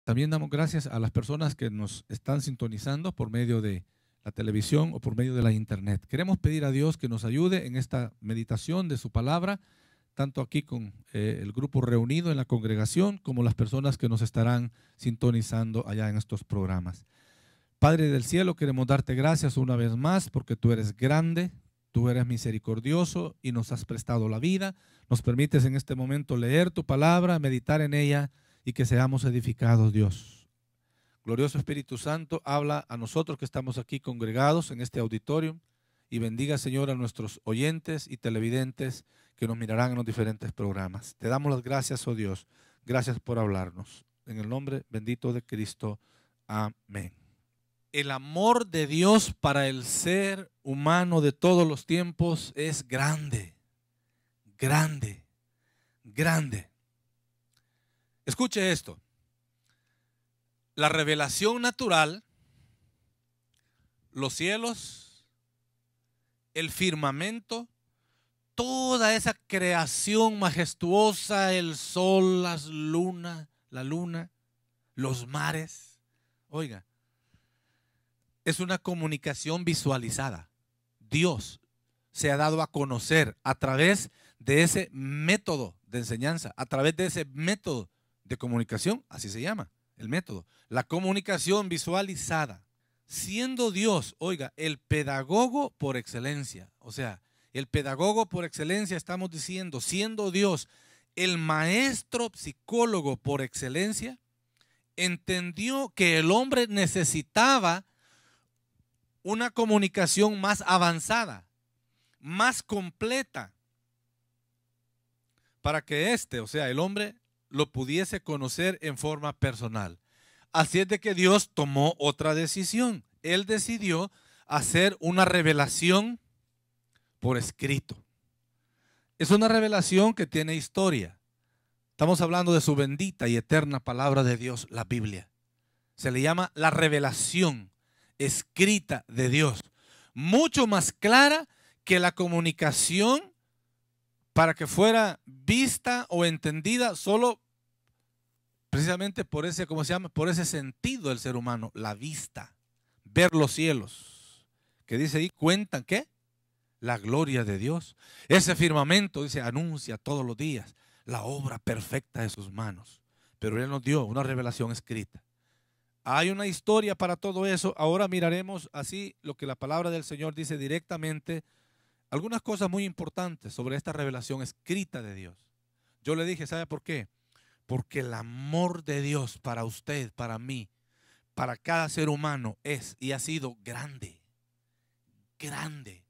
También damos gracias a las personas que nos están sintonizando por medio de la televisión o por medio de la internet. Queremos pedir a Dios que nos ayude en esta meditación de su palabra, tanto aquí con el grupo reunido en la congregación como las personas que nos estarán sintonizando allá en estos programas. Padre del cielo, queremos darte gracias una vez más porque tú eres grande, tú eres misericordioso y nos has prestado la vida. Nos permites en este momento leer tu palabra, meditar en ella y que seamos edificados, Dios. Glorioso Espíritu Santo, habla a nosotros que estamos aquí congregados en este auditorio y bendiga, Señor, a nuestros oyentes y televidentes que nos mirarán en los diferentes programas. Te damos las gracias, oh Dios. Gracias por hablarnos. En el nombre bendito de Cristo. Amén. El amor de Dios para el ser humano de todos los tiempos es grande, grande, grande. Escuche esto. La revelación natural, los cielos, el firmamento, toda esa creación majestuosa, el sol, la luna, los mares. Oiga, es una comunicación visualizada. Dios se ha dado a conocer a través de ese método de enseñanza, a través de ese método de comunicación, así se llama, el método, la comunicación visualizada. Siendo Dios, oiga, el pedagogo por excelencia, o sea, el pedagogo por excelencia, estamos diciendo, siendo Dios el maestro psicólogo por excelencia, entendió que el hombre necesitaba una comunicación más avanzada, más completa, para que o sea, el hombre lo pudiese conocer en forma personal. Así es de que Dios tomó otra decisión. Él decidió hacer una revelación por escrito. Es una revelación que tiene historia. Estamos hablando de su bendita y eterna palabra de Dios, la Biblia. Se le llama la revelación escrita de Dios, mucho más clara que la comunicación para que fuera vista o entendida solo precisamente por ese, ¿cómo se llama? Por ese sentido del ser humano, la vista, ver los cielos, que dice ahí, cuentan, ¿qué? La gloria de Dios. Ese firmamento, dice, anuncia todos los días la obra perfecta de sus manos, pero Él nos dio una revelación escrita. Hay una historia para todo eso. Ahora miraremos así lo que la palabra del Señor dice directamente. Algunas cosas muy importantes sobre esta revelación escrita de Dios. Yo le dije, ¿sabe por qué? Porque el amor de Dios para usted, para mí, para cada ser humano es y ha sido grande, grande,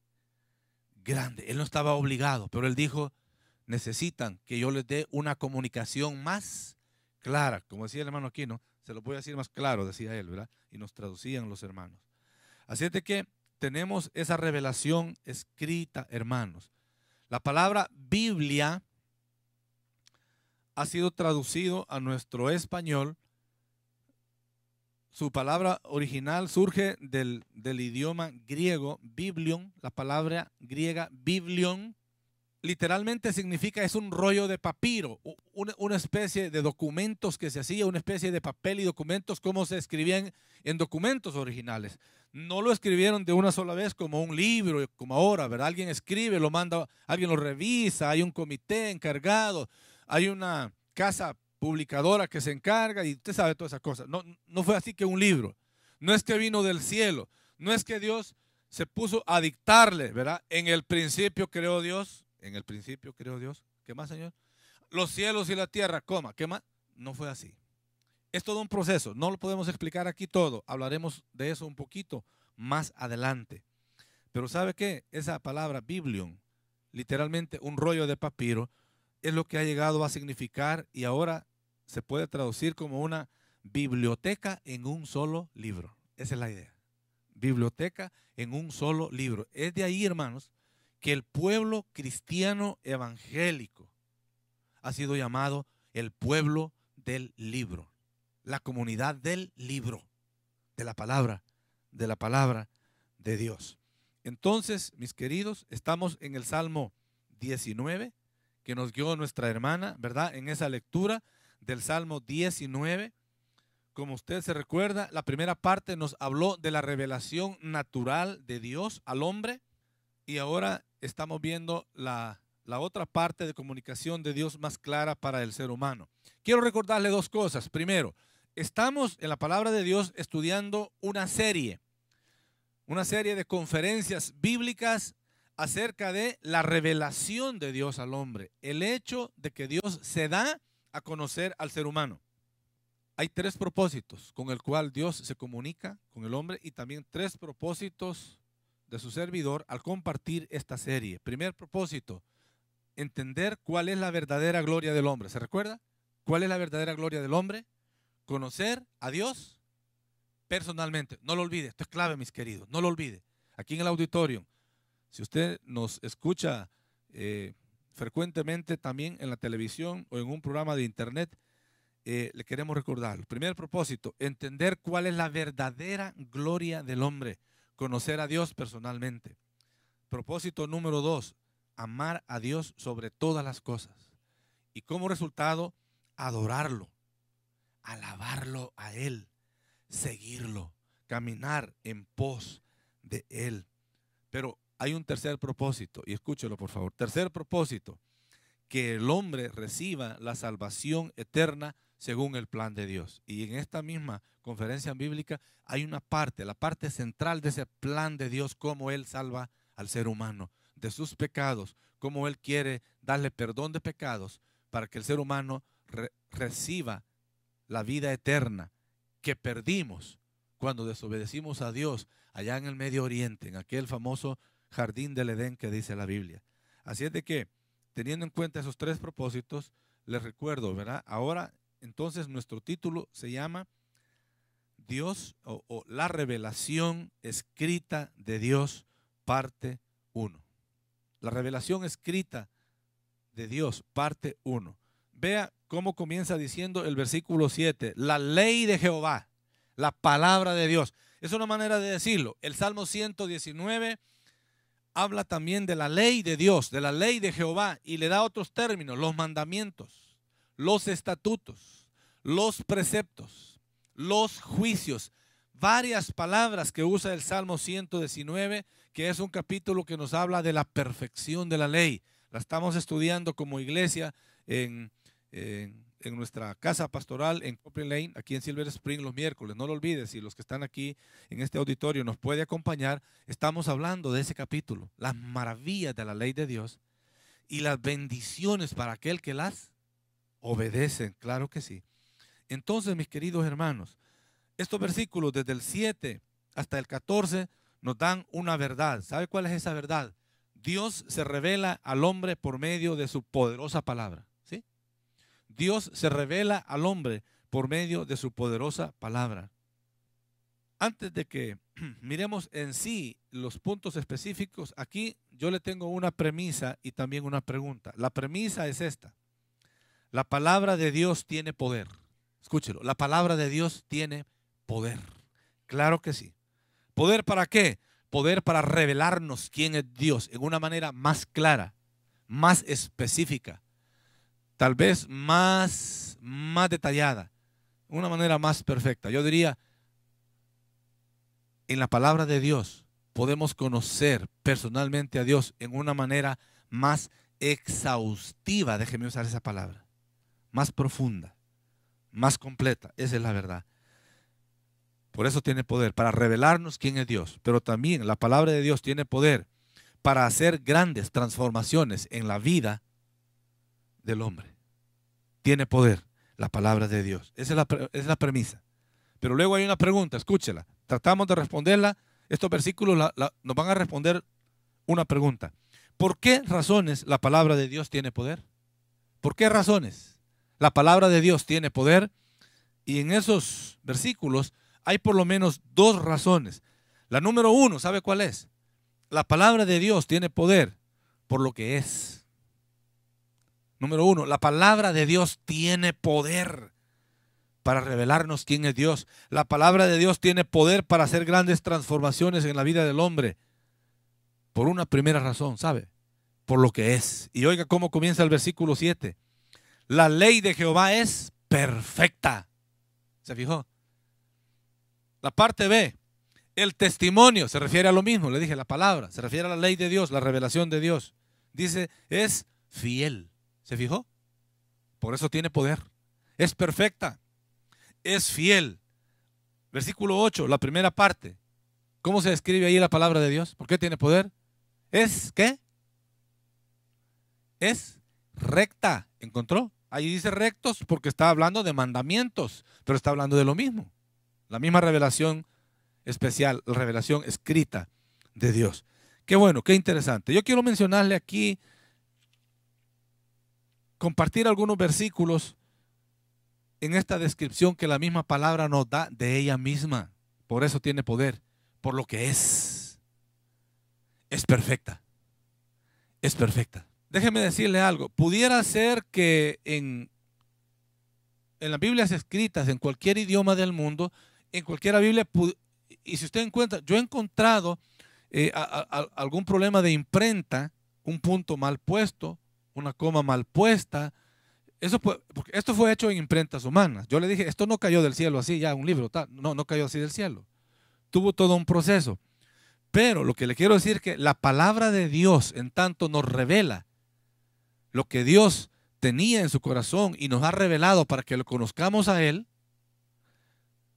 grande. Él no estaba obligado, pero Él dijo, necesitan que yo les dé una comunicación más clara. Como decía el hermano Aquino, se lo voy a decir más claro, decía él, ¿verdad? Y nos traducían los hermanos. Así es de que tenemos esa revelación escrita, hermanos. La palabra Biblia ha sido traducido a nuestro español. Su palabra original surge del idioma griego, biblion, la palabra griega biblion, literalmente significa, es un rollo de papiro, una especie de documentos que se hacía, una especie de papel y documentos como se escribían en documentos originales. No lo escribieron de una sola vez como un libro, como ahora, ¿verdad? Alguien escribe, lo manda, alguien lo revisa, hay un comité encargado, hay una casa publicadora que se encarga y usted sabe todas esas cosas. No, no fue así que un libro, no es que vino del cielo, no es que Dios se puso a dictarle, ¿verdad? En el principio creó Dios. En el principio creó Dios. ¿Qué más, Señor? Los cielos y la tierra, coma. ¿Qué más? No fue así. Es todo un proceso. No lo podemos explicar aquí todo. Hablaremos de eso un poquito más adelante. Pero ¿sabe qué? Esa palabra biblion, literalmente un rollo de papiro, es lo que ha llegado a significar y ahora se puede traducir como una biblioteca en un solo libro. Esa es la idea. Biblioteca en un solo libro. Es de ahí, hermanos, que el pueblo cristiano evangélico ha sido llamado el pueblo del libro, la comunidad del libro, de la palabra de Dios. Entonces, mis queridos, estamos en el Salmo 19, que nos dio nuestra hermana, ¿verdad? En esa lectura del Salmo 19, como usted se recuerda, la primera parte nos habló de la revelación natural de Dios al hombre y ahora estamos viendo la otra parte de comunicación de Dios más clara para el ser humano. Quiero recordarle dos cosas. Primero, estamos en la palabra de Dios estudiando una serie de conferencias bíblicas acerca de la revelación de Dios al hombre, el hecho de que Dios se da a conocer al ser humano. Hay tres propósitos con el cual Dios se comunica con el hombre y también tres propósitos de su servidor al compartir esta serie. Primer propósito, entender cuál es la verdadera gloria del hombre. ¿Se recuerda? ¿Cuál es la verdadera gloria del hombre? Conocer a Dios personalmente. No lo olvide, esto es clave, mis queridos, no lo olvide. Aquí en el auditorio, si usted nos escucha frecuentemente también en la televisión o en un programa de internet, le queremos recordar. El primer propósito, entender cuál es la verdadera gloria del hombre, conocer a Dios personalmente. Propósito número 2, amar a Dios sobre todas las cosas. Y como resultado, adorarlo, alabarlo a Él, seguirlo, caminar en pos de Él. Pero hay un tercer propósito, y escúchelo por favor. Tercer propósito, que el hombre reciba la salvación eterna según el plan de Dios. Y en esta misma conferencia bíblica hay una parte, la parte central de ese plan de Dios, cómo Él salva al ser humano de sus pecados, cómo Él quiere darle perdón de pecados para que el ser humano reciba la vida eterna que perdimos cuando desobedecimos a Dios allá en el Medio Oriente, en aquel famoso jardín del Edén que dice la Biblia. Así es de que, teniendo en cuenta esos tres propósitos, les recuerdo, ¿verdad? Ahora, entonces, nuestro título se llama Dios o la revelación escrita de Dios, parte 1. La revelación escrita de Dios, parte 1. Vea cómo comienza diciendo el versículo 7, la ley de Jehová, la palabra de Dios. Es una manera de decirlo. El Salmo 119 habla también de la ley de Dios, de la ley de Jehová, y le da otros términos, los mandamientos, los estatutos, los preceptos, los juicios, varias palabras que usa el Salmo 119, que es un capítulo que nos habla de la perfección de la ley. La estamos estudiando como iglesia en nuestra casa pastoral en Copley Lane, aquí en Silver Spring, los miércoles. No lo olvides, si los que están aquí en este auditorio nos puede acompañar, estamos hablando de ese capítulo, las maravillas de la ley de Dios y las bendiciones para aquel que las obedece, claro que sí. Entonces, mis queridos hermanos, estos versículos desde el 7 hasta el 14 nos dan una verdad. ¿Sabe cuál es esa verdad? Dios se revela al hombre por medio de su poderosa palabra. ¿Sí? Dios se revela al hombre por medio de su poderosa palabra. Antes de que miremos en sí los puntos específicos, aquí yo le tengo una premisa y también una pregunta. La premisa es esta. La palabra de Dios tiene poder. Escúchelo, la palabra de Dios tiene poder. Claro que sí. ¿Poder para qué? Poder para revelarnos quién es Dios en una manera más clara, más específica, tal vez más detallada, una manera más perfecta. Yo diría, en la palabra de Dios podemos conocer personalmente a Dios en una manera más exhaustiva, déjeme usar esa palabra, más profunda, más completa. Esa es la verdad. Por eso tiene poder, para revelarnos quién es Dios. Pero también la palabra de Dios tiene poder para hacer grandes transformaciones en la vida del hombre. Tiene poder la palabra de Dios. Esa es la premisa. Pero luego hay una pregunta, escúchela. Tratamos de responderla. Estos versículos nos van a responder una pregunta. ¿Por qué razones la palabra de Dios tiene poder? ¿Por qué razones la palabra de Dios tiene poder? Y en esos versículos hay por lo menos dos razones. La número uno, ¿sabe cuál es? La palabra de Dios tiene poder por lo que es. Número uno, la palabra de Dios tiene poder para revelarnos quién es Dios. La palabra de Dios tiene poder para hacer grandes transformaciones en la vida del hombre. Por una primera razón, ¿sabe? Por lo que es. Y oiga cómo comienza el versículo 7. La ley de Jehová es perfecta. ¿Se fijó? La parte B, el testimonio, se refiere a lo mismo, le dije la palabra, se refiere a la ley de Dios, la revelación de Dios. Dice, es fiel. ¿Se fijó? Por eso tiene poder. Es perfecta. Es fiel. Versículo 8, la primera parte. ¿Cómo se describe ahí la palabra de Dios? ¿Por qué tiene poder? ¿Es qué? Es recta. ¿Encontró? Ahí dice rectos porque está hablando de mandamientos, pero está hablando de lo mismo. La misma revelación especial, la revelación escrita de Dios. Qué bueno, qué interesante. Yo quiero mencionarle aquí, compartir algunos versículos en esta descripción que la misma palabra nos da de ella misma. Por eso tiene poder, por lo que es. Es perfecta. Es perfecta. Déjeme decirle algo. Pudiera ser que en las Biblias escritas, en cualquier idioma del mundo, en cualquier Biblia, y si usted encuentra, yo he encontrado algún problema de imprenta, un punto mal puesto, una coma mal puesta. Porque esto fue hecho en imprentas humanas. Yo le dije, esto no cayó del cielo así, ya un libro, tal. No, no cayó así del cielo. Tuvo todo un proceso. Pero lo que le quiero decir es que la palabra de Dios en tanto nos revela lo que Dios tenía en su corazón y nos ha revelado para que lo conozcamos a Él.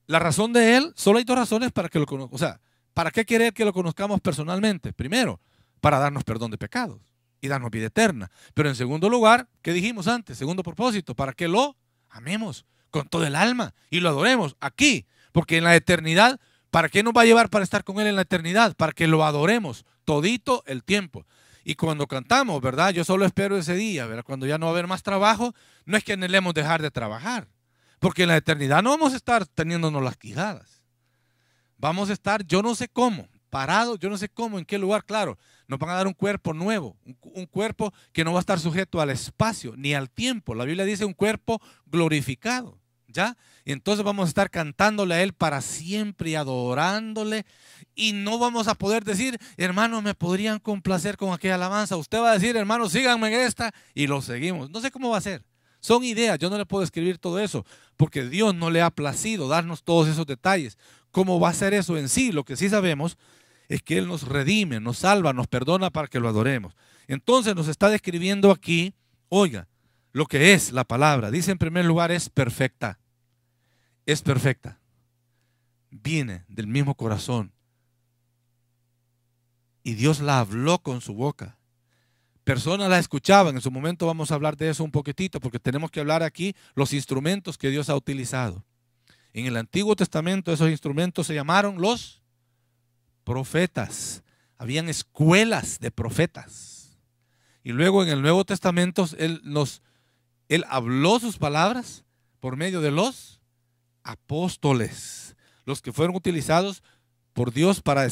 La razón de Él, solo hay dos razones para que lo conozcamos. O sea, ¿para qué querer que lo conozcamos personalmente? Primero, para darnos perdón de pecados y darnos vida eterna. Pero en segundo lugar, ¿qué dijimos antes? Segundo propósito, para que lo amemos con todo el alma y lo adoremos aquí. Porque en la eternidad, ¿para qué nos va a llevar para estar con Él en la eternidad? Para que lo adoremos todito el tiempo. Y cuando cantamos, ¿verdad? Yo solo espero ese día, ¿verdad? Cuando ya no va a haber más trabajo, no es que anhelemos dejar de trabajar. Porque en la eternidad no vamos a estar teniéndonos las quijadas. Vamos a estar, yo no sé cómo, parados, yo no sé cómo, en qué lugar, claro. Nos van a dar un cuerpo nuevo, un cuerpo que no va a estar sujeto al espacio ni al tiempo. La Biblia dice un cuerpo glorificado, ¿ya? Y entonces vamos a estar cantándole a Él para siempre y adorándole. Y no vamos a poder decir, hermanos, me podrían complacer con aquella alabanza. Usted va a decir, hermanos, síganme en esta y lo seguimos. No sé cómo va a ser. Son ideas, yo no le puedo escribir todo eso porque Dios no le ha placido darnos todos esos detalles. ¿Cómo va a ser eso en sí? Lo que sí sabemos es que Él nos redime, nos salva, nos perdona para que lo adoremos. Entonces nos está describiendo aquí, oiga, lo que es la palabra. Dice en primer lugar, es perfecta. Es perfecta. Viene del mismo corazón. Y Dios la habló con su boca. Personas la escuchaban. En su momento vamos a hablar de eso un poquitito, porque tenemos que hablar aquí los instrumentos que Dios ha utilizado. En el Antiguo Testamento esos instrumentos se llamaron los profetas. Habían escuelas de profetas. Y luego en el Nuevo Testamento Él habló sus palabras por medio de los apóstoles, los que fueron utilizados por Dios para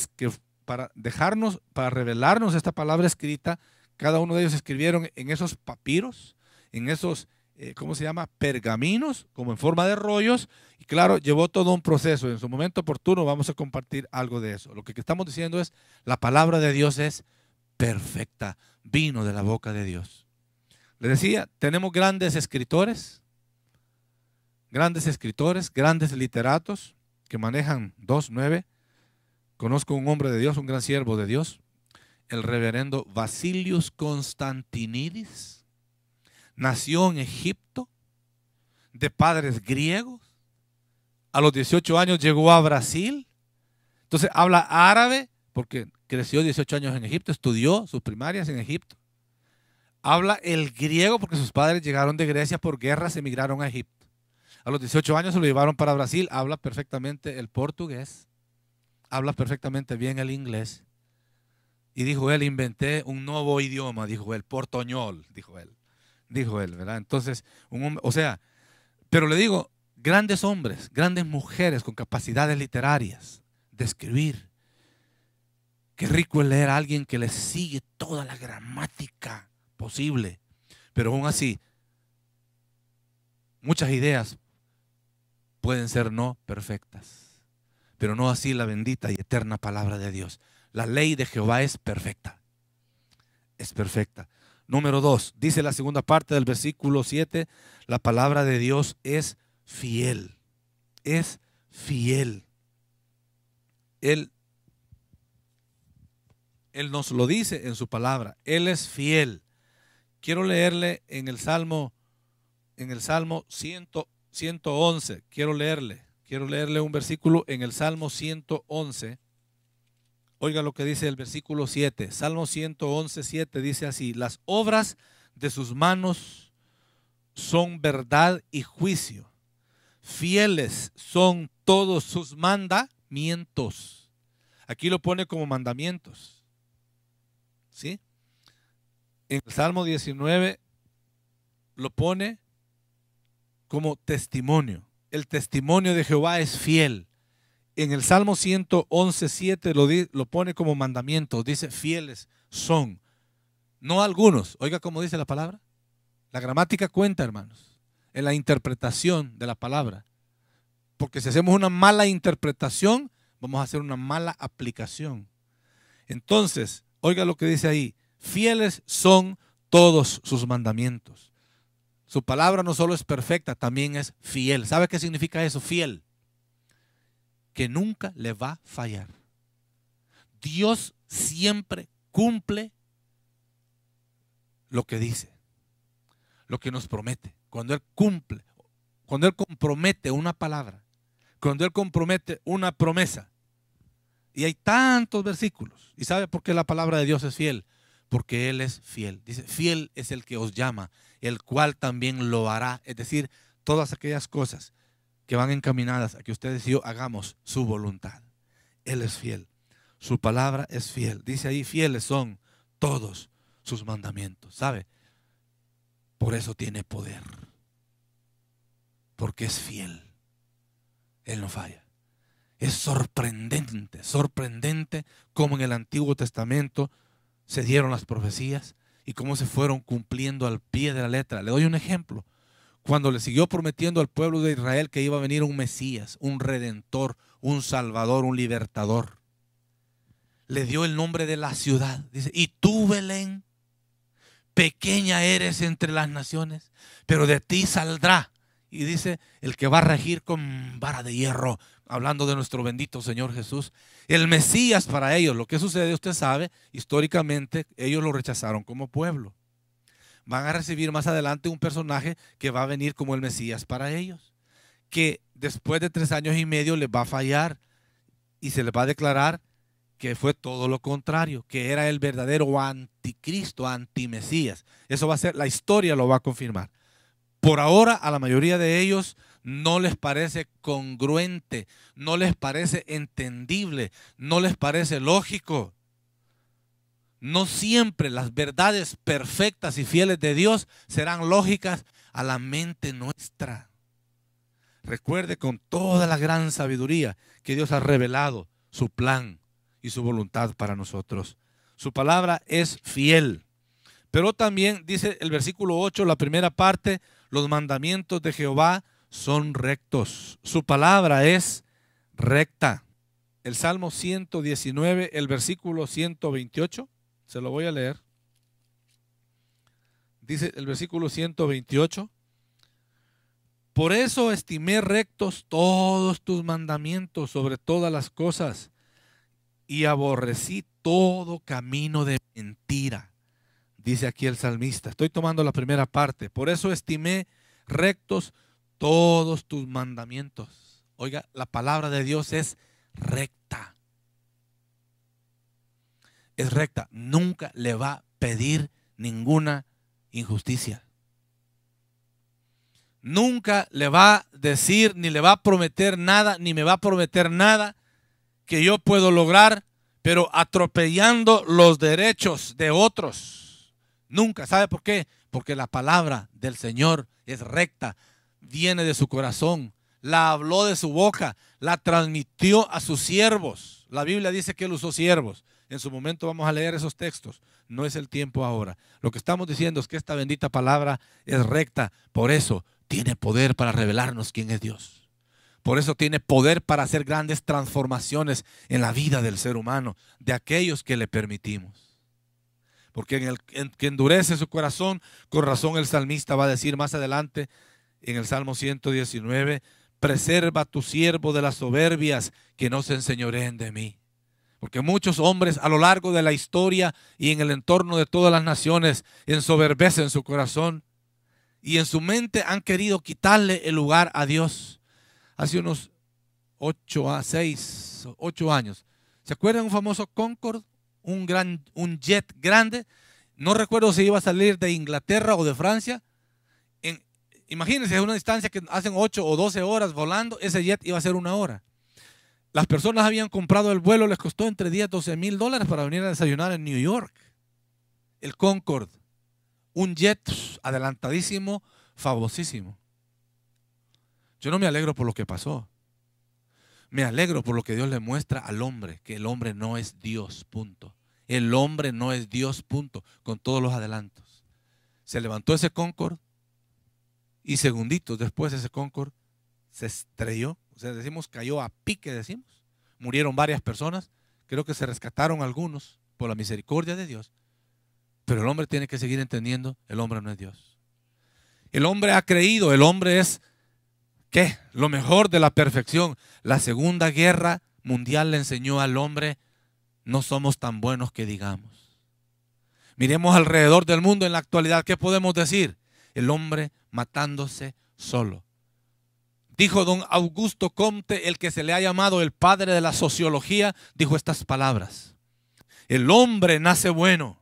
dejarnos, para revelarnos esta palabra escrita. Cada uno de ellos escribieron en esos papiros, en esos, ¿cómo se llama? Pergaminos, como en forma de rollos. Y claro, llevó todo un proceso. En su momento oportuno vamos a compartir algo de eso. Lo que estamos diciendo es, la palabra de Dios es perfecta. Vino de la boca de Dios. Le decía, tenemos grandes escritores, grandes literatos que manejan 2:9. Conozco un hombre de Dios, un gran siervo de Dios, el reverendo Basilius Constantinidis. Nació en Egipto, de padres griegos. A los 18 años llegó a Brasil. Entonces habla árabe, porque creció 18 años en Egipto, estudió sus primarias en Egipto. Habla el griego porque sus padres llegaron de Grecia por guerras, emigraron a Egipto. A los 18 años se lo llevaron para Brasil. Habla perfectamente el portugués. Habla perfectamente bien el inglés. Y dijo él, inventé un nuevo idioma, dijo él, portoñol, dijo él, ¿verdad? Entonces, un hombre, o sea, pero le digo, grandes hombres, grandes mujeres con capacidades literarias de escribir. Qué rico es leer a alguien que le sigue toda la gramática posible, pero aún así, muchas ideas pueden ser no perfectas, pero no así la bendita y eterna palabra de Dios. La ley de Jehová es perfecta. Es perfecta. Número 2, dice la segunda parte del versículo 7, la palabra de Dios es fiel. Es fiel. Él nos lo dice en su palabra. Él es fiel. Quiero leerle en el Salmo 111. Quiero leerle un versículo en el Salmo 111. Oiga lo que dice el versículo 7. Salmo 111, 7 dice así: las obras de sus manos son verdad y juicio. Fieles son todos sus mandamientos. Aquí lo pone como mandamientos. ¿Sí? En el Salmo 19 lo pone como testimonio. El testimonio de Jehová es fiel. En el Salmo 111, 7 lo pone como mandamiento. Dice fieles son. No algunos. Oiga cómo dice la palabra. La gramática cuenta, hermanos, en la interpretación de la palabra. Porque si hacemos una mala interpretación, vamos a hacer una mala aplicación. Entonces, oiga lo que dice ahí. Fieles son todos sus mandamientos. Su palabra no solo es perfecta, también es fiel. ¿Sabe qué significa eso? Fiel. Que nunca le va a fallar. Dios siempre cumple lo que dice, lo que nos promete. Cuando Él cumple, cuando Él compromete una palabra, cuando Él compromete una promesa. Y hay tantos versículos. ¿Y sabe por qué la palabra de Dios es fiel? Porque Él es fiel. Dice, fiel es el que os llama, el cual también lo hará. Es decir, todas aquellas cosas que van encaminadas a que ustedes y yo hagamos su voluntad. Él es fiel. Su palabra es fiel. Dice ahí, fieles son todos sus mandamientos. ¿Sabe? Por eso tiene poder. Porque es fiel. Él no falla. Es sorprendente, sorprendente cómo en el Antiguo Testamento se dieron las profecías y cómo se fueron cumpliendo al pie de la letra. Le doy un ejemplo. Cuando le siguió prometiendo al pueblo de Israel que iba a venir un Mesías, un Redentor, un Salvador, un Libertador, le dio el nombre de la ciudad. Dice, y tú, Belén, pequeña eres entre las naciones, pero de ti saldrá. Y dice, el que va a regir con vara de hierro, hablando de nuestro bendito Señor Jesús. El Mesías para ellos. Lo que sucede, usted sabe, históricamente ellos lo rechazaron como pueblo. Van a recibir más adelante un personaje que va a venir como el Mesías para ellos, que después de 3 años y medio les va a fallar y se les va a declarar que fue todo lo contrario, que era el verdadero anticristo, antimesías. Eso va a ser, la historia lo va a confirmar. Por ahora a la mayoría de ellos no les parece congruente, no les parece entendible, no les parece lógico. No siempre las verdades perfectas y fieles de Dios serán lógicas a la mente nuestra. Recuerde con toda la gran sabiduría que Dios ha revelado su plan y su voluntad para nosotros. Su palabra es fiel. Pero también dice el versículo 8, la primera parte, los mandamientos de Jehová son rectos. Su palabra es recta. El Salmo 119, el versículo 128, se lo voy a leer. Dice el versículo 128, por eso estimé rectos todos tus mandamientos sobre todas las cosas y aborrecí todo camino de mentira. Dice aquí el salmista, estoy tomando la primera parte, por eso estimé rectos todos tus mandamientos. Oiga, la palabra de Dios es recta. Es recta, nunca le va a pedir ninguna injusticia. Nunca le va a decir, ni le va a prometer nada, ni me va a prometer nada que yo puedo lograr, pero atropellando los derechos de otros. Nunca. ¿Sabe por qué? Porque la palabra del Señor es recta, viene de su corazón, la habló de su boca, la transmitió a sus siervos. La Biblia dice que Él usó siervos. En su momento vamos a leer esos textos. No es el tiempo ahora. Lo que estamos diciendo es que esta bendita palabra es recta. Por eso tiene poder para revelarnos quién es Dios. Por eso tiene poder para hacer grandes transformaciones en la vida del ser humano, de aquellos que le permitimos. Porque en el que endurece su corazón, con razón el salmista va a decir más adelante en el Salmo 119, preserva a tu siervo de las soberbias, que no se enseñoreen de mí. Porque muchos hombres a lo largo de la historia y en el entorno de todas las naciones ensoberbecen su corazón y en su mente han querido quitarle el lugar a Dios. Hace unos 8 años, ¿se acuerdan un famoso Concorde? Un jet grande. No recuerdo si iba a salir de Inglaterra o de Francia. Imagínense, es una distancia que hacen 8 o 12 horas volando. Ese jet iba a ser 1 hora. Las personas habían comprado el vuelo, les costó entre 10 y 12 mil dólares para venir a desayunar en New York. El Concorde, un jet adelantadísimo, famosísimo. Yo no me alegro por lo que pasó. Me alegro por lo que Dios le muestra al hombre, que el hombre no es Dios, punto. El hombre no es Dios, punto, con todos los adelantos. Se levantó ese Concorde y segunditos después ese Concorde se estrelló. O sea, decimos cayó a pique, decimos. Murieron varias personas. Creo que se rescataron algunos por la misericordia de Dios. Pero el hombre tiene que seguir entendiendo, el hombre no es Dios. El hombre ha creído, el hombre es, ¿qué? Lo mejor de la perfección. La Segunda Guerra Mundial le enseñó al hombre, no somos tan buenos que digamos. Miremos alrededor del mundo en la actualidad, ¿qué podemos decir? El hombre matándose solo. Dijo don Augusto Comte, el que se le ha llamado el padre de la sociología, dijo estas palabras: el hombre nace bueno,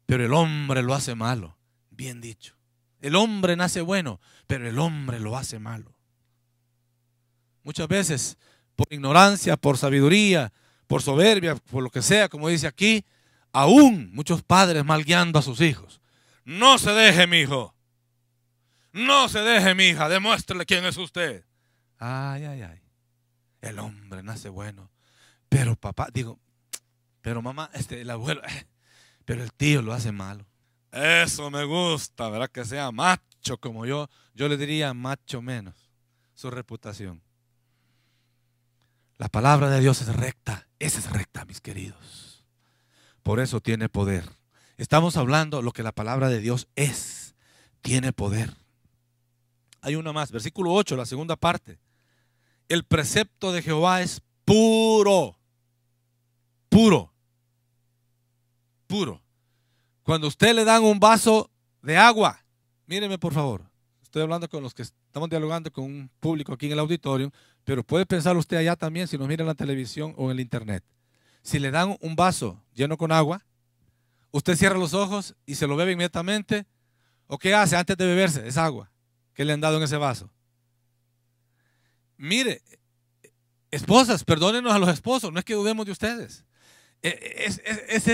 pero el hombre lo hace malo. Bien dicho. El hombre nace bueno, pero el hombre lo hace malo. Muchas veces, por ignorancia, por sabiduría, por soberbia, por lo que sea, como dice aquí, aún muchos padres mal guiando a sus hijos. No se deje, mi hijo. No se deje, mi hija, demuéstrele quién es usted. Ay, ay, ay. El hombre nace bueno. Pero papá, pero mamá, el abuelo, pero el tío lo hace malo. Eso me gusta, ¿verdad? Que sea macho como yo. Yo le diría macho menos. Su reputación. La palabra de Dios es recta. Esa es recta, mis queridos. Por eso tiene poder. Estamos hablando lo que la palabra de Dios es. Tiene poder. Hay una más, versículo 8, la segunda parte. El precepto de Jehová es puro. Puro. Puro. Cuando a usted le dan un vaso de agua, míreme por favor. Estoy hablando con los que estamos dialogando con un público aquí en el auditorio, pero puede pensar usted allá también si nos mira en la televisión o en el internet. Si le dan un vaso lleno con agua, usted cierra los ojos y se lo bebe inmediatamente. ¿O qué hace antes de beberse esa agua que le han dado en ese vaso? Mire, esposas, perdónenos a los esposos, no es que dudemos de ustedes. Es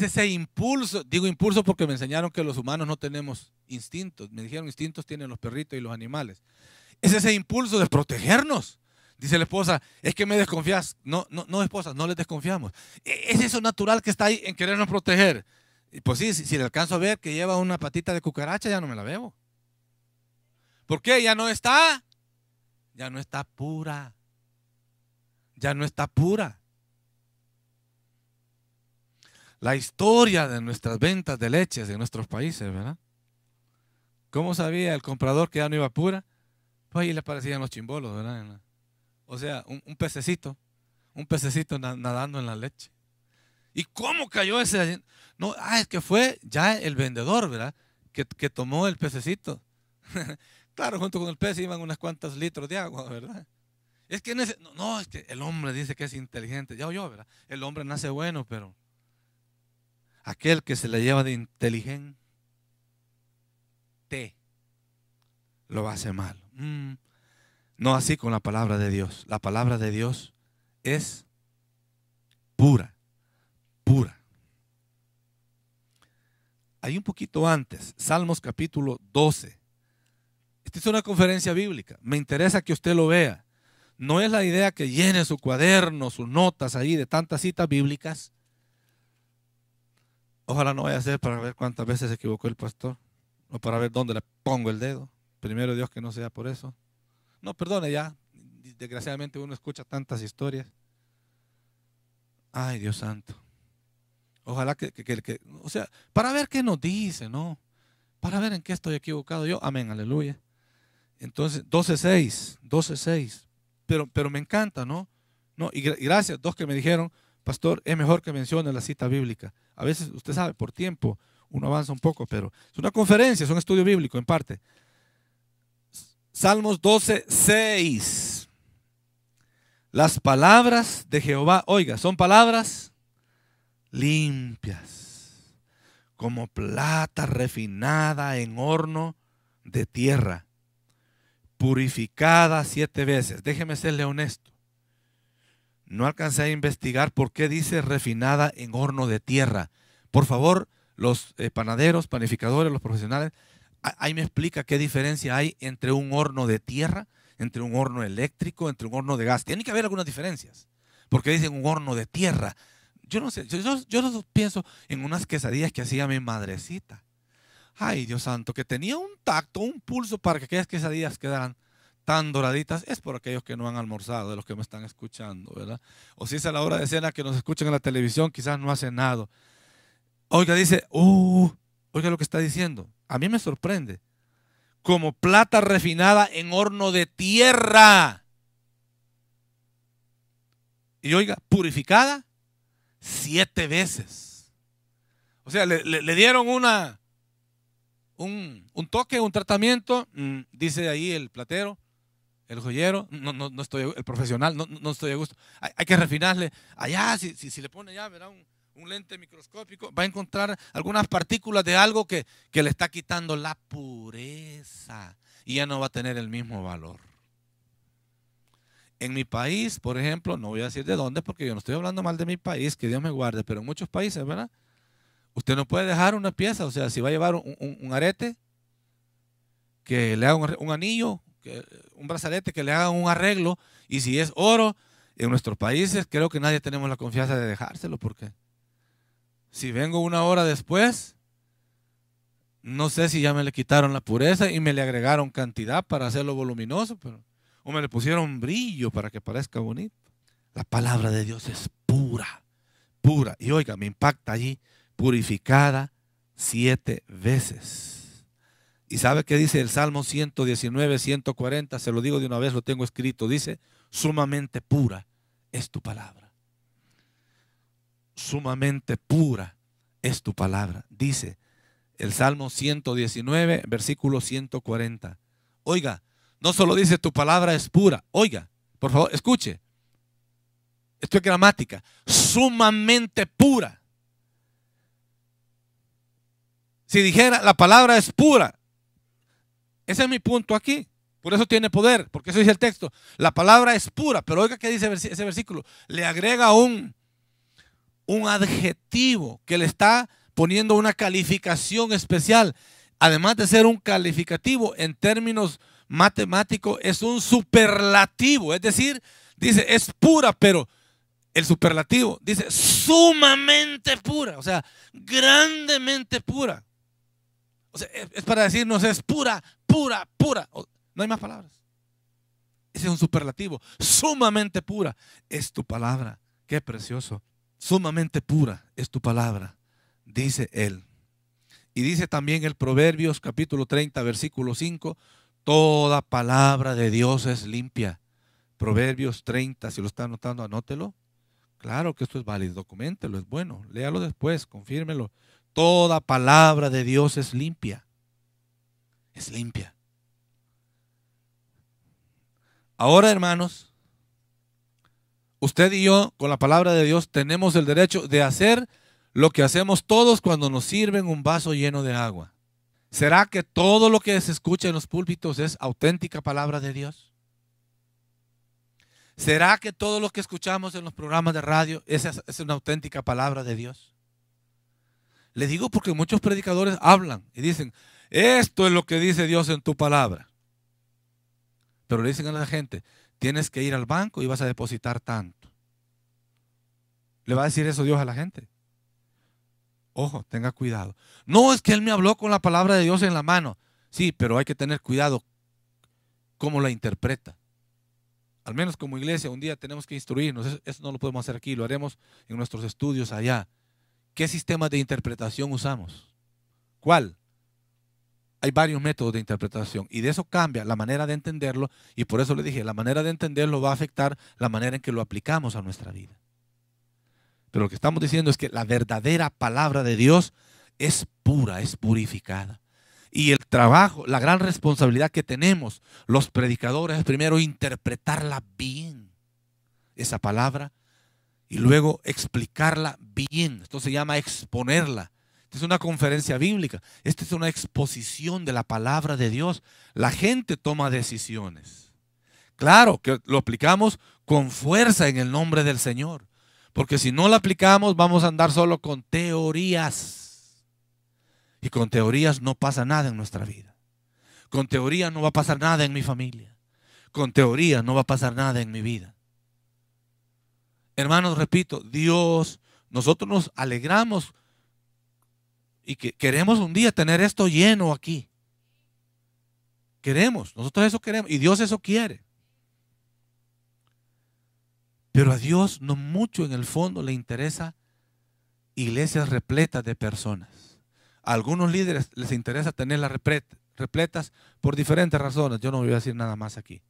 ese impulso, digo impulso porque me enseñaron que los humanos no tenemos instintos. Me dijeron instintos tienen los perritos y los animales. Es ese impulso de protegernos. Dice la esposa, es que me desconfías. No, esposa, no les desconfiamos. Es eso natural que está ahí en querernos proteger. Y pues sí, si le alcanzo a ver que lleva una patita de cucaracha, ya no me la bebo. ¿Por qué? Ya no está pura. Ya no está pura. La historia de nuestras ventas de leches en nuestros países, ¿verdad? ¿Cómo sabía el comprador que ya no iba pura? Pues ahí le aparecían los chimbolos, ¿verdad? O sea, un pececito nadando en la leche. ¿Y cómo cayó ese? No, es que fue ya el vendedor, ¿verdad? Que tomó el pececito. Claro, junto con el pez iban unas cuantas litros de agua, ¿verdad? Es que es que el hombre dice que es inteligente. Ya oyó, ¿verdad? El hombre nace bueno, pero aquel que se le lleva de inteligente lo hace mal. No así con la palabra de Dios. La palabra de Dios es pura, pura. Hay un poquito antes, Salmos capítulo 12. Esta es una conferencia bíblica. Me interesa que usted lo vea. No es la idea que llene su cuaderno, sus notas ahí de tantas citas bíblicas. Ojalá no vaya a ser para ver cuántas veces se equivocó el pastor o para ver dónde le pongo el dedo. Primero Dios que no sea por eso. No, perdone ya. Desgraciadamente uno escucha tantas historias. Ay, Dios santo. Ojalá o sea, para ver qué nos dice, ¿no? Para ver en qué estoy equivocado yo. Amén, aleluya. Entonces, 12:6, 12:6. Pero me encanta, ¿no? No, y gracias, dos que me dijeron, pastor, es mejor que mencione la cita bíblica. A veces, usted sabe, por tiempo uno avanza un poco, pero es una conferencia, es un estudio bíblico en parte. Salmos 12:6. Las palabras de Jehová, oiga, son palabras limpias, como plata refinada en horno de tierra, purificada 7 veces. Déjeme serle honesto. No alcancé a investigar por qué dice refinada en horno de tierra. Por favor, los panaderos, panificadores, los profesionales, ahí me explica qué diferencia hay entre un horno de tierra, entre un horno eléctrico, entre un horno de gas. Tiene que haber algunas diferencias. Porque dicen un horno de tierra. Yo no sé, yo pienso en unas quesadillas que hacía mi madrecita. Ay, Dios santo, que tenía un tacto, un pulso para que aquellas quesadillas quedaran tan doraditas. Es por aquellos que no han almorzado, de los que me están escuchando, ¿verdad? O si es a la hora de cena que nos escuchan en la televisión, quizás no ha cenado. Oiga, dice, oiga lo que está diciendo. A mí me sorprende. Como plata refinada en horno de tierra. Y oiga, purificada 7 veces. O sea, le dieron un toque, un tratamiento, dice ahí el platero, el joyero, no estoy, el profesional, no estoy a gusto. Hay que refinarle. Allá, si le pone ya, verá un lente microscópico, va a encontrar algunas partículas de algo que le está quitando la pureza y ya no va a tener el mismo valor. En mi país, por ejemplo, no voy a decir de dónde porque yo no estoy hablando mal de mi país, que Dios me guarde, pero en muchos países, ¿verdad? Usted no puede dejar una pieza, o sea, si va a llevar un arete, que le haga un anillo, un brazalete, que le hagan un arreglo, y si es oro, en nuestros países creo que nadie tenemos la confianza de dejárselo, porque si vengo una hora después, no sé si ya me le quitaron la pureza y me le agregaron cantidad para hacerlo voluminoso, o me le pusieron brillo para que parezca bonito. La palabra de Dios es pura, pura. Y oiga, me impacta allí, purificada 7 veces. ¿Y sabe qué dice el Salmo 119, 140? Se lo digo de una vez, lo tengo escrito. Dice, sumamente pura es tu palabra. Sumamente pura es tu palabra. Dice el Salmo 119, versículo 140. Oiga, no solo dice tu palabra es pura. Oiga, por favor, escuche. Esto es gramática. Sumamente pura. Si dijera la palabra es pura, ese es mi punto aquí. Por eso tiene poder, porque eso dice el texto. La palabra es pura, pero oiga qué dice ese versículo. Le agrega un adjetivo que le está poniendo una calificación especial. Además de ser un calificativo, en términos matemáticos es un superlativo. Es decir, dice es pura, pero el superlativo dice sumamente pura, o sea, grandemente pura. O sea, es para decirnos es pura, pura, pura. No hay más palabras. Ese es un superlativo. Sumamente pura es tu palabra. Qué precioso. Sumamente pura es tu palabra, dice él. Y dice también el Proverbios capítulo 30, versículo 5, toda palabra de Dios es limpia. Proverbios 30, si lo está anotando, anótelo. Claro que esto es válido, documentelo, es bueno. Léalo después, confírmelo. Toda palabra de Dios es limpia. Es limpia. Ahora, hermanos, usted y yo, con la palabra de Dios, tenemos el derecho de hacer lo que hacemos todos cuando nos sirven un vaso lleno de agua. ¿Será que todo lo que se escucha en los púlpitos es auténtica palabra de Dios? ¿Será que todo lo que escuchamos en los programas de radio es una auténtica palabra de Dios? Le digo porque muchos predicadores hablan y dicen, esto es lo que dice Dios en tu palabra. Pero le dicen a la gente, tienes que ir al banco y vas a depositar tanto. ¿Le va a decir eso Dios a la gente? Ojo, tenga cuidado. No es que Él me habló con la palabra de Dios en la mano. Sí, pero hay que tener cuidado cómo la interpreta. Al menos como iglesia, un día tenemos que instruirnos. Eso no lo podemos hacer aquí, lo haremos en nuestros estudios allá. ¿Qué sistema de interpretación usamos? ¿Cuál? Hay varios métodos de interpretación y de eso cambia la manera de entenderlo, y por eso le dije, la manera de entenderlo va a afectar la manera en que lo aplicamos a nuestra vida. Pero lo que estamos diciendo es que la verdadera palabra de Dios es pura, es purificada. Y el trabajo, la gran responsabilidad que tenemos los predicadores es primero interpretarla bien, esa palabra, y luego explicarla bien. Esto se llama exponerla. Esta es una conferencia bíblica. Esta es una exposición de la palabra de Dios. La gente toma decisiones. Claro que lo aplicamos con fuerza en el nombre del Señor. Porque si no la aplicamos, vamos a andar solo con teorías. Y con teorías no pasa nada en nuestra vida. Con teorías no va a pasar nada en mi familia. Con teorías no va a pasar nada en mi vida. Hermanos, repito, Dios, nosotros nos alegramos y que queremos un día tener esto lleno aquí. Queremos, nosotros eso queremos y Dios eso quiere. Pero a Dios no mucho en el fondo le interesa iglesias repletas de personas. A algunos líderes les interesa tenerlas repletas por diferentes razones. Yo no voy a decir nada más aquí.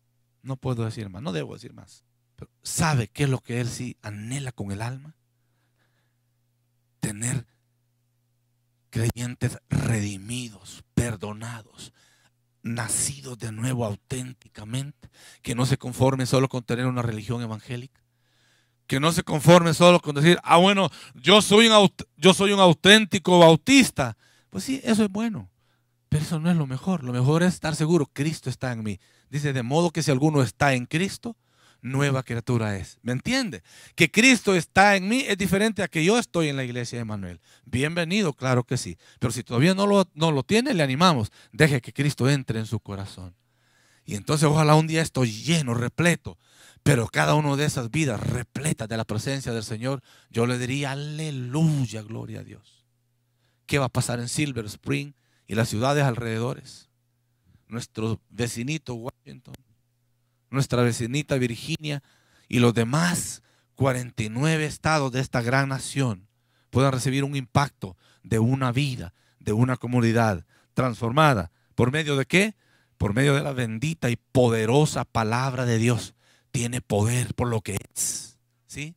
No puedo decir más, no debo decir más. Pero ¿sabe qué es lo que él sí anhela con el alma? Tener creyentes redimidos, perdonados, nacidos de nuevo auténticamente, que no se conformen solo con tener una religión evangélica, que no se conformen solo con decir, bueno, yo soy un auténtico bautista. Pues sí, eso es bueno, pero eso no es lo mejor. Lo mejor es estar seguro, Cristo está en mí. Dice, de modo que si alguno está en Cristo, nueva criatura es. ¿Me entiende? Que Cristo está en mí es diferente a que yo estoy en la iglesia de Emmanuel. Bienvenido, claro que sí. Pero si todavía no lo tiene, le animamos. Deje que Cristo entre en su corazón. Y entonces ojalá un día estoy lleno, repleto. Pero cada una de esas vidas repletas de la presencia del Señor, yo le diría, aleluya, gloria a Dios. ¿Qué va a pasar en Silver Spring y las ciudades alrededores? Nuestro vecinito Washington, nuestra vecinita Virginia y los demás 49 estados de esta gran nación puedan recibir un impacto de una vida, de una comunidad transformada. ¿Por medio de qué? Por medio de la bendita y poderosa palabra de Dios. Tiene poder por lo que es. ¿Sí?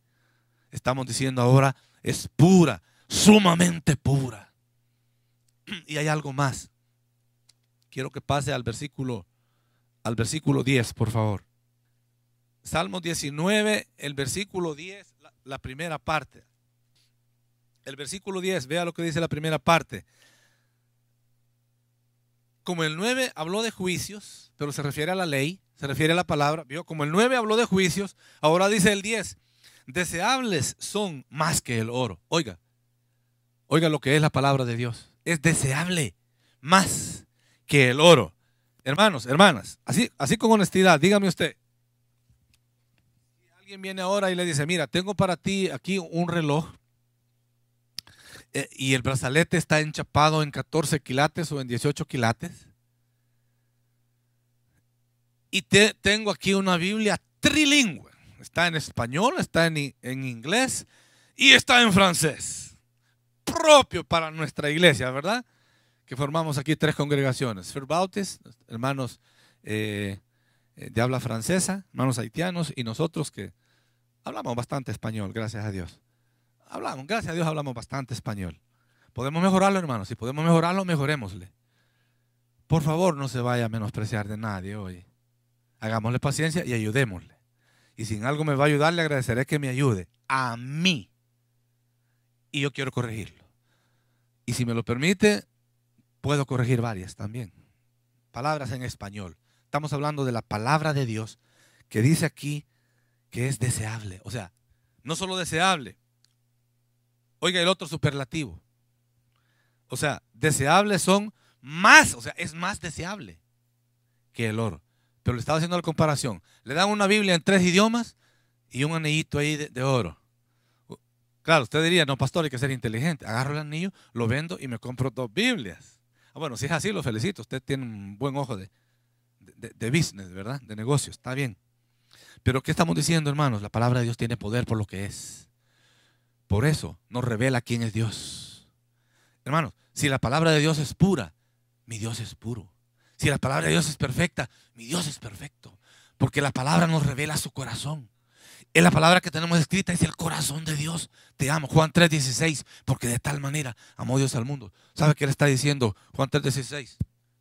Estamos diciendo ahora, es pura, sumamente pura. Y hay algo más. Quiero que pase al versículo 10, por favor. Salmo 19, el versículo 10, la primera parte. El versículo 10, vea lo que dice la primera parte. Como el 9 habló de juicios, pero se refiere a la ley, se refiere a la palabra, ¿vio? Como el 9 habló de juicios, ahora dice el 10, deseables son más que el oro. Oiga lo que es la palabra de Dios. Es deseable más que el oro. Hermanos, hermanas, así con honestidad, dígame usted. Si alguien viene ahora y le dice, mira, tengo para ti aquí un reloj y el brazalete está enchapado en 14 quilates o en 18 quilates. Y tengo aquí una Biblia trilingüe. Está en español, está en inglés y está en francés. Propio para nuestra iglesia, ¿verdad? Que formamos aquí 3 congregaciones. First Baptist, hermanos de habla francesa, hermanos haitianos y nosotros que hablamos bastante español, gracias a Dios. Gracias a Dios hablamos bastante español. ¿Podemos mejorarlo, hermanos? Si podemos mejorarlo, mejorémosle. Por favor, no se vaya a menospreciar de nadie hoy. Hagámosle paciencia y ayudémosle. Y si en algo me va a ayudar, le agradeceré que me ayude a mí. Y yo quiero corregirlo. Y si me lo permite, puedo corregir varias también. Palabras en español. Estamos hablando de la palabra de Dios que dice aquí que es deseable. O sea, no solo deseable. Oiga el otro superlativo. O sea, deseables son más, o sea, es más deseable que el oro. Pero le estaba haciendo la comparación. Le dan una Biblia en 3 idiomas y un anillito ahí de oro. Claro, usted diría, no, pastor, hay que ser inteligente. Agarro el anillo, lo vendo y me compro 2 Biblias. Bueno, si es así, lo felicito. Usted tiene un buen ojo de business, ¿verdad? De negocio, está bien. Pero ¿qué estamos diciendo, hermanos? La palabra de Dios tiene poder por lo que es. Por eso nos revela quién es Dios. Hermanos, si la palabra de Dios es pura, mi Dios es puro. Si la palabra de Dios es perfecta, mi Dios es perfecto. Porque la palabra nos revela su corazón. Es la palabra que tenemos escrita, es el corazón de Dios. Te amo. Juan 3:16. Porque de tal manera amó Dios al mundo. ¿Sabe qué le está diciendo Juan 3:16?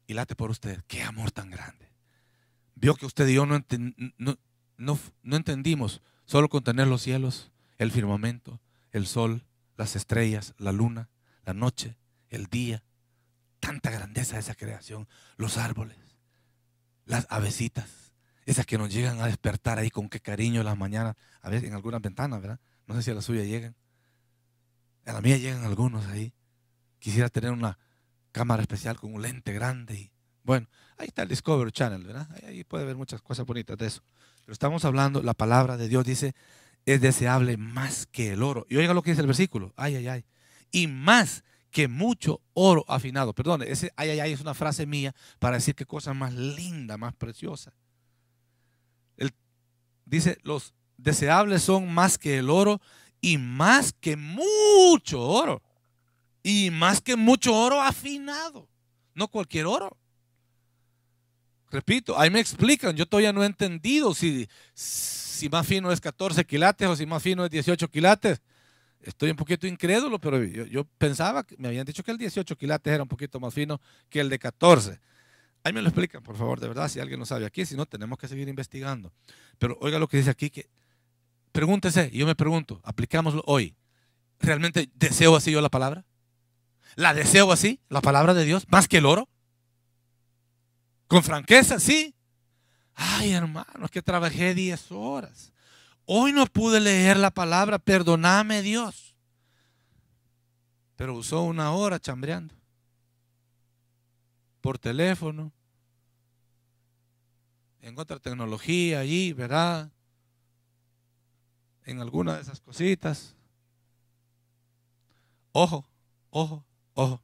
Y late por usted. Qué amor tan grande. Vio que usted y yo no entendimos solo con tener los cielos, el firmamento, el sol, las estrellas, la luna, la noche, el día. Tanta grandeza de esa creación. Los árboles, las avecitas, esas que nos llegan a despertar ahí con qué cariño en las mañanas. A veces en algunas ventanas, ¿verdad? No sé si a la suya llegan. A la mía llegan algunos ahí. Quisiera tener una cámara especial con un lente grande. Y bueno, ahí está el Discovery Channel, ¿verdad? Ahí puede ver muchas cosas bonitas de eso. Pero estamos hablando, la palabra de Dios dice, es deseable más que el oro. Y oiga lo que dice el versículo. Ay, ay, ay. Y más que mucho oro afinado. Perdón, ese ay, ay, ay es una frase mía para decir qué cosa más linda, más preciosa. Dice, los deseables son más que el oro y más que mucho oro. Y más que mucho oro afinado. No cualquier oro. Repito, ahí me explican, yo todavía no he entendido si más fino es 14 quilates o si más fino es 18 quilates. Estoy un poquito incrédulo, pero yo pensaba, me habían dicho que el 18 quilates era un poquito más fino que el de 14. Ahí me lo explican, por favor, de verdad, si alguien lo sabe aquí, si no, tenemos que seguir investigando. Pero oiga lo que dice aquí, que pregúntese, y yo me pregunto, aplicámoslo hoy. ¿Realmente deseo así yo la palabra? ¿La deseo así, la palabra de Dios, más que el oro? Con franqueza, sí. Ay, hermano, es que trabajé 10 horas. Hoy no pude leer la palabra, perdóname Dios. Pero usó 1 hora chambreando. Por teléfono. En otra tecnología allí, ¿verdad? En alguna de esas cositas. Ojo, ojo, ojo,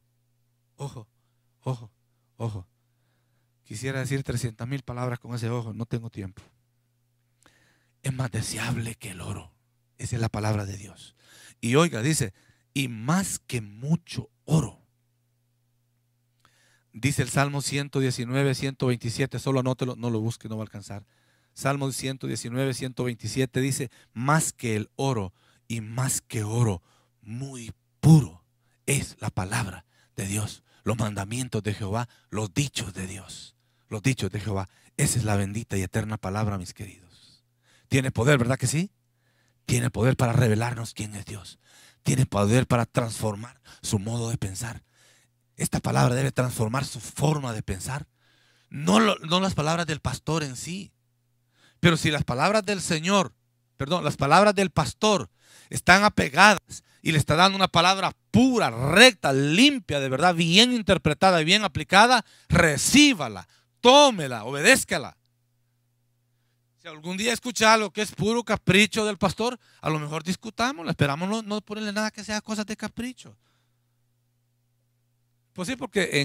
ojo, ojo, ojo. Quisiera decir 300,000 palabras con ese ojo, no tengo tiempo. Es más deseable que el oro. Esa es la palabra de Dios. Y oiga, dice, y más que mucho oro. Dice el Salmo 119, 127, solo anótelo, no lo busque, no va a alcanzar. Salmo 119, 127 dice, más que el oro y más que oro, muy puro es la palabra de Dios. Los mandamientos de Jehová, los dichos de Dios, los dichos de Jehová. Esa es la bendita y eterna palabra, mis queridos. Tiene poder, ¿verdad que sí? Tiene poder para revelarnos quién es Dios. Tiene poder para transformar su modo de pensar. Esta palabra debe transformar su forma de pensar. No las palabras del pastor en sí. Pero si las palabras del Señor, perdón, las palabras del pastor están apegadas y le está dando una palabra pura, recta, limpia, de verdad, bien interpretada y bien aplicada, recíbala, tómela, obedézcala. Si algún día escucha algo que es puro capricho del pastor, a lo mejor discutámoslo, esperamos no ponerle nada que sea cosas de capricho. Pues sí, porque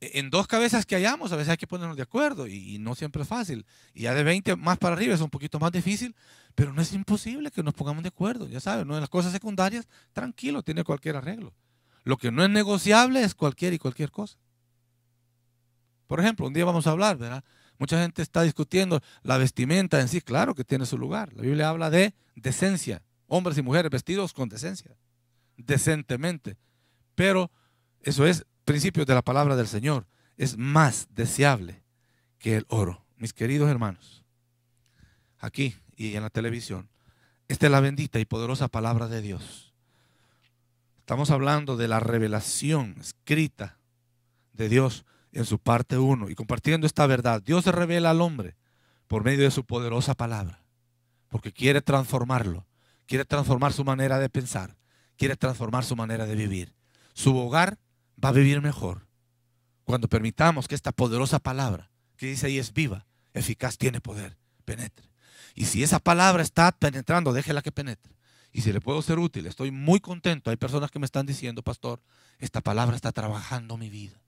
en dos cabezas que hayamos, a veces hay que ponernos de acuerdo y no siempre es fácil. Y ya de 20 más para arriba es un poquito más difícil, pero no es imposible que nos pongamos de acuerdo. Ya saben, ¿no? En las cosas secundarias, tranquilo, tiene cualquier arreglo. Lo que no es negociable es cualquier cosa. Por ejemplo, un día vamos a hablar, ¿verdad? Mucha gente está discutiendo la vestimenta en sí, claro que tiene su lugar. La Biblia habla de decencia, hombres y mujeres vestidos con decencia, decentemente. Pero eso es principios de la palabra del Señor. Es más deseable que el oro. Mis queridos hermanos, aquí y en la televisión, esta es la bendita y poderosa palabra de Dios. Estamos hablando de la revelación escrita de Dios en su parte 1 y compartiendo esta verdad. Dios se revela al hombre por medio de su poderosa palabra, porque quiere transformarlo, quiere transformar su manera de pensar, quiere transformar su manera de vivir. Su hogar va a vivir mejor cuando permitamos que esta poderosa palabra, que dice ahí es viva, eficaz, tiene poder, penetre. Y si esa palabra está penetrando, déjela que penetre. Y si le puedo ser útil, estoy muy contento. Hay personas que me están diciendo, pastor, esta palabra está trabajando mi vida.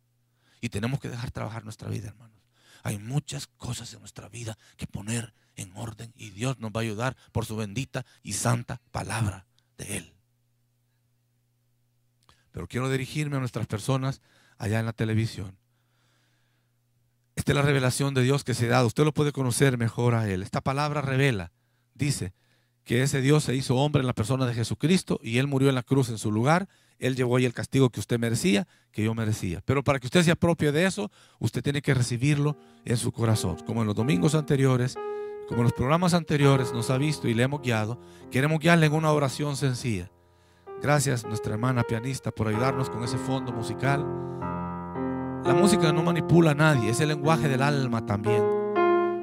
Y tenemos que dejar trabajar nuestra vida, hermanos. Hay muchas cosas en nuestra vida que poner en orden y Dios nos va a ayudar por su bendita y santa palabra de Él. Pero quiero dirigirme a nuestras personas allá en la televisión. Esta es la revelación de Dios que se da. Usted lo puede conocer mejor a Él. Esta palabra revela, dice que ese Dios se hizo hombre en la persona de Jesucristo y Él murió en la cruz en su lugar. Él llevó ahí el castigo que usted merecía, que yo merecía. Pero para que usted se apropie de eso, usted tiene que recibirlo en su corazón. Como en los domingos anteriores, como en los programas anteriores nos ha visto y le hemos guiado, queremos guiarle en una oración sencilla. Gracias, nuestra hermana pianista, por ayudarnos con ese fondo musical. La música no manipula a nadie, es el lenguaje del alma también.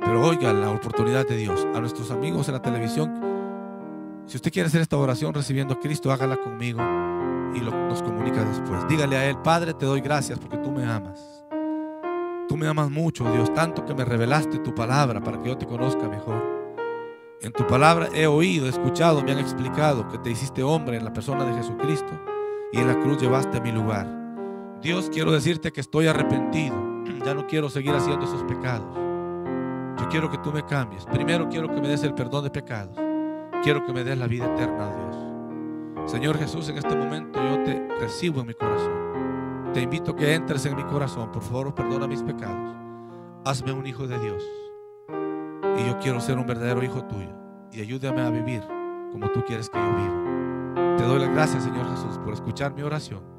Pero oiga la oportunidad de Dios. A nuestros amigos en la televisión, si usted quiere hacer esta oración recibiendo a Cristo, hágala conmigo y nos comunica después. Dígale a Él: Padre, te doy gracias porque tú me amas. Tú me amas mucho, Dios, tanto que me revelaste tu palabra para que yo te conozca mejor. En tu palabra he oído, he escuchado, me han explicado que te hiciste hombre en la persona de Jesucristo y en la cruz llevaste mi lugar. Dios, quiero decirte que estoy arrepentido. Ya no quiero seguir haciendo esos pecados. Yo quiero que tú me cambies. Primero quiero que me des el perdón de pecados. Quiero que me des la vida eterna, Dios. Señor Jesús, en este momento yo te recibo en mi corazón. Te invito a que entres en mi corazón. Por favor, perdona mis pecados. Hazme un hijo de Dios. Y yo quiero ser un verdadero hijo tuyo. Y ayúdame a vivir como tú quieres que yo viva. Te doy las gracias, Señor Jesús, por escuchar mi oración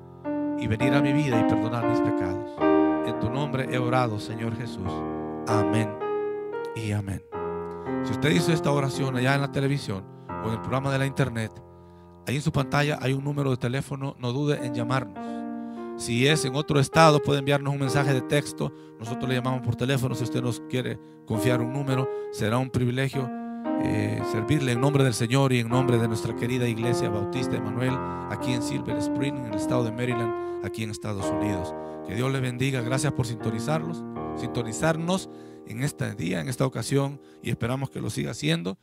y venir a mi vida y perdonar mis pecados. En tu nombre he orado, Señor Jesús. Amén y amén. Si usted hizo esta oración allá en la televisión o en el programa de la internet, ahí en su pantalla hay un número de teléfono. No dude en llamarnos. Si es en otro estado, puede enviarnos un mensaje de texto. Nosotros le llamamos por teléfono. Si usted nos quiere confiar un número, será un privilegio servirle en nombre del Señor y en nombre de nuestra querida Iglesia Bautista Emanuel aquí en Silver Spring, en el estado de Maryland, aquí en Estados Unidos. Que Dios le bendiga. Gracias por sintonizarnos en este día, en esta ocasión, y esperamos que lo siga haciendo.